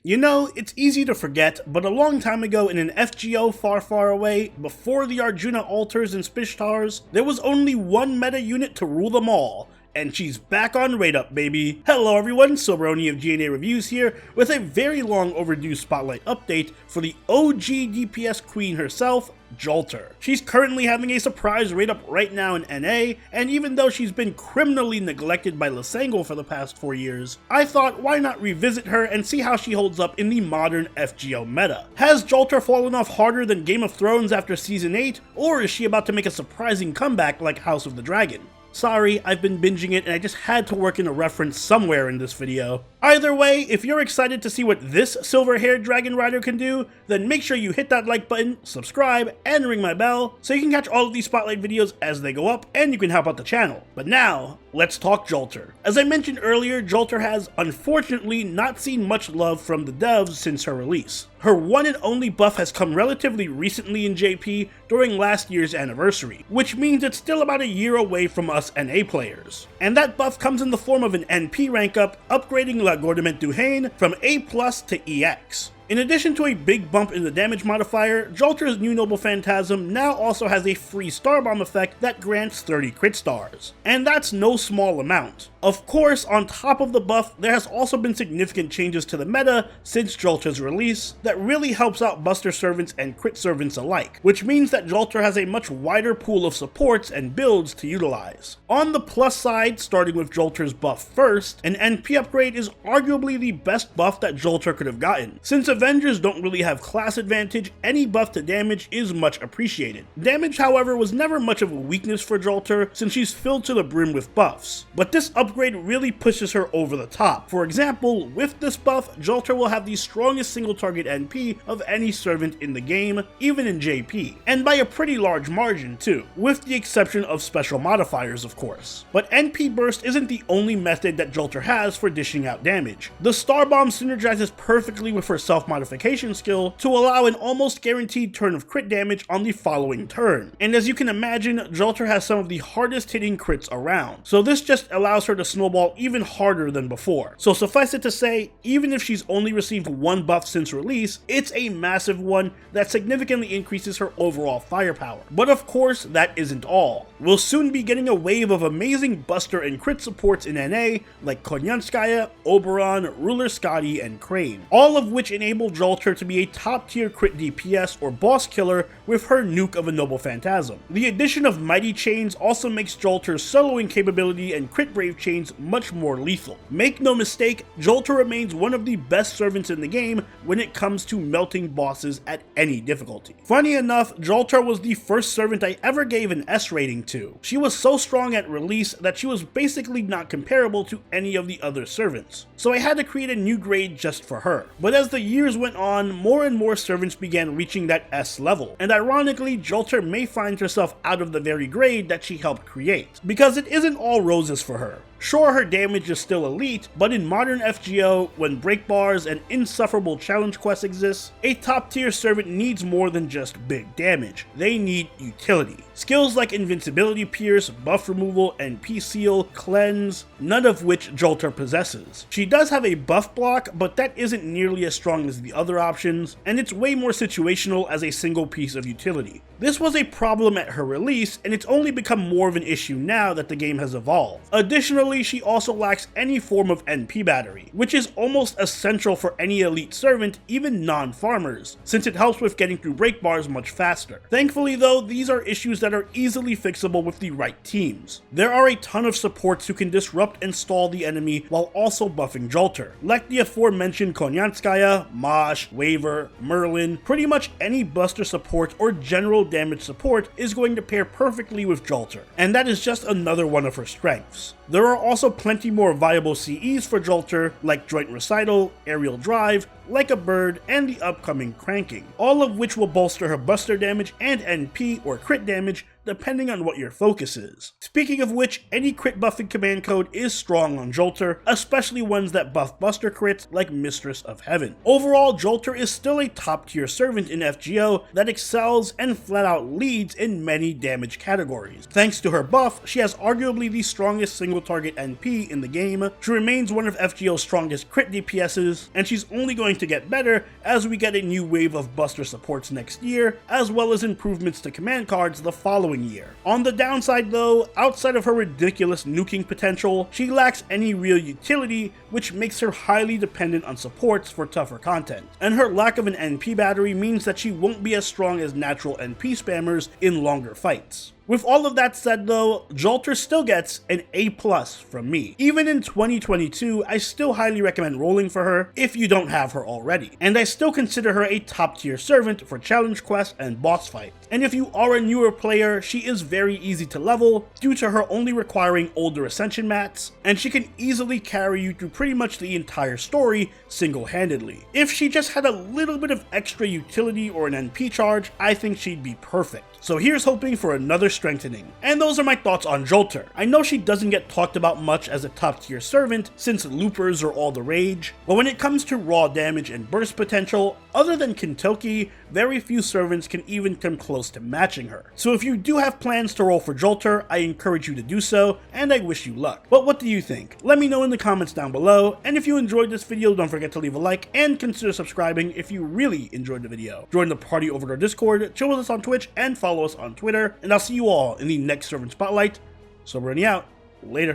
You know, it's easy to forget, but a long time ago in an FGO far, far away, before the Jeanne Alters and Spishtars, there was only one meta unit to rule them all, and she's back on Raid Up, baby. Hello everyone, Soberoni of GNA Reviews here, with a very long overdue spotlight update for the OG DPS queen herself, Jalter. She's currently having a surprise raid up right now in NA, and even though she's been criminally neglected by Lasango for the past 4 years, I thought why not revisit her and see how she holds up in the modern FGO meta. Has Jalter fallen off harder than Game of Thrones after Season 8, or is she about to make a surprising comeback like House of the Dragon? Sorry, I've been binging it and I just had to work in a reference somewhere in this video. Either way, if you're excited to see what this silver-haired dragon rider can do, then make sure you hit that like button, subscribe, and ring my bell so you can catch all of these spotlight videos as they go up and you can help out the channel. But now, let's talk Jalter. As I mentioned earlier, Jalter has unfortunately not seen much love from the devs since her release. Her one and only buff has come relatively recently in JP during last year's anniversary, which means it's still about a year away from us NA players. And that buff comes in the form of an NP rank up, upgrading La Gordiment du Haine from A+ to EX. In addition to a big bump in the damage modifier, Jalter's new Noble Phantasm now also has a free Star Bomb effect that grants 30 crit stars. And that's no small amount. Of course, on top of the buff, there has also been significant changes to the meta since Jalter's release that really helps out Buster Servants and Crit Servants alike, which means that Jalter has a much wider pool of supports and builds to utilize. On the plus side, starting with Jalter's buff first, an NP upgrade is arguably the best buff that Jalter could have gotten. Since Avengers don't really have class advantage, any buff to damage is much appreciated. Damage, however, was never much of a weakness for Jalter since she's filled to the brim with buffs, but this upgrade really pushes her over the top. For example, with this buff, Jalter will have the strongest single target NP of any servant in the game, even in JP, and by a pretty large margin too, with the exception of special modifiers of course. But NP burst isn't the only method that Jalter has for dishing out damage. The Star Bomb synergizes perfectly with her self-modification skill to allow an almost guaranteed turn of crit damage on the following turn. And as you can imagine, Jalter has some of the hardest hitting crits around, so this just allows her to snowball even harder than before. So suffice it to say, even if she's only received one buff since release, it's a massive one that significantly increases her overall firepower. But of course, that isn't all. We'll soon be getting a wave of amazing buster and crit supports in NA like Konyanskaya, Oberon, Ruler Scotty, and Crane, all of which enable Jalter to be a top tier crit DPS or boss killer with her nuke of a Noble Phantasm. The addition of Mighty Chains also makes Jalter's soloing capability and crit brave chains much more lethal. Make no mistake, Jalter remains one of the best servants in the game when it comes to melting bosses at any difficulty. Funny enough, Jalter was the first servant I ever gave an S rating to. She was so strong at release that she was basically not comparable to any of the other servants, so I had to create a new grade just for her. But as the years went on, more and more servants began reaching that S level, and ironically, Jalter may find herself out of the very grade that she helped create, because it isn't all roses for her. Sure, her damage is still elite, but in modern FGO, when break bars and insufferable challenge quests exist, a top tier servant needs more than just big damage. They need utility. Skills like Invincibility Pierce, Buff Removal, NP Seal, Cleanse, none of which Jalter possesses. She does have a buff block, but that isn't nearly as strong as the other options, and it's way more situational as a single piece of utility. This was a problem at her release, and it's only become more of an issue now that the game has evolved. Additionally, she also lacks any form of NP battery, which is almost essential for any elite servant, even non-farmers, since it helps with getting through break bars much faster. Thankfully though, these are issues that are easily fixable with the right teams. There are a ton of supports who can disrupt and stall the enemy while also buffing Jalter, like the aforementioned Konyanskaya, Mosh, Waver, Merlin. Pretty much any buster support or general damage support is going to pair perfectly with Jalter, and that is just another one of her strengths. There are also plenty more viable CEs for Jalter, like Joint Recital, Aerial Drive, Like a Bird, and the upcoming Cranking, all of which will bolster her buster damage and NP or crit damage depending on what your focus is. Speaking of which, any crit buffing command code is strong on Jalter, especially ones that buff buster crits like Mistress of Heaven. Overall, Jalter is still a top tier servant in FGO that excels and flat out leads in many damage categories. Thanks to her buff, she has arguably the strongest single target NP in the game, she remains one of FGO's strongest crit DPSs, and she's only going to get better as we get a new wave of buster supports next year, as well as improvements to command cards the following year. On the downside though, outside of her ridiculous nuking potential, she lacks any real utility, which makes her highly dependent on supports for tougher content. And her lack of an NP battery means that she won't be as strong as natural NP spammers in longer fights. With all of that said though, Jalter still gets an A+ from me. Even in 2022, I still highly recommend rolling for her if you don't have her already. And I still consider her a top tier servant for challenge quests and boss fights. And if you are a newer player, she is very easy to level due to her only requiring older ascension mats, and she can easily carry you through pretty much the entire story single-handedly. If she just had a little bit of extra utility or an NP charge, I think she'd be perfect. So here's hoping for another strengthening. And those are my thoughts on Jalter. I know she doesn't get talked about much as a top tier servant since loopers are all the rage, but when it comes to raw damage and burst potential, other than Kentucky, very few servants can even come close to matching her. So if you do have plans to roll for Jalter, I encourage you to do so, and I wish you luck. But what do you think? Let me know in the comments down below, and if you enjoyed this video, don't forget to leave a like and consider subscribing if you really enjoyed the video. Join the party over at our Discord, chill with us on Twitch, and follow us on Twitter, and I'll see you all in the next Servant Spotlight. Sober out. Later.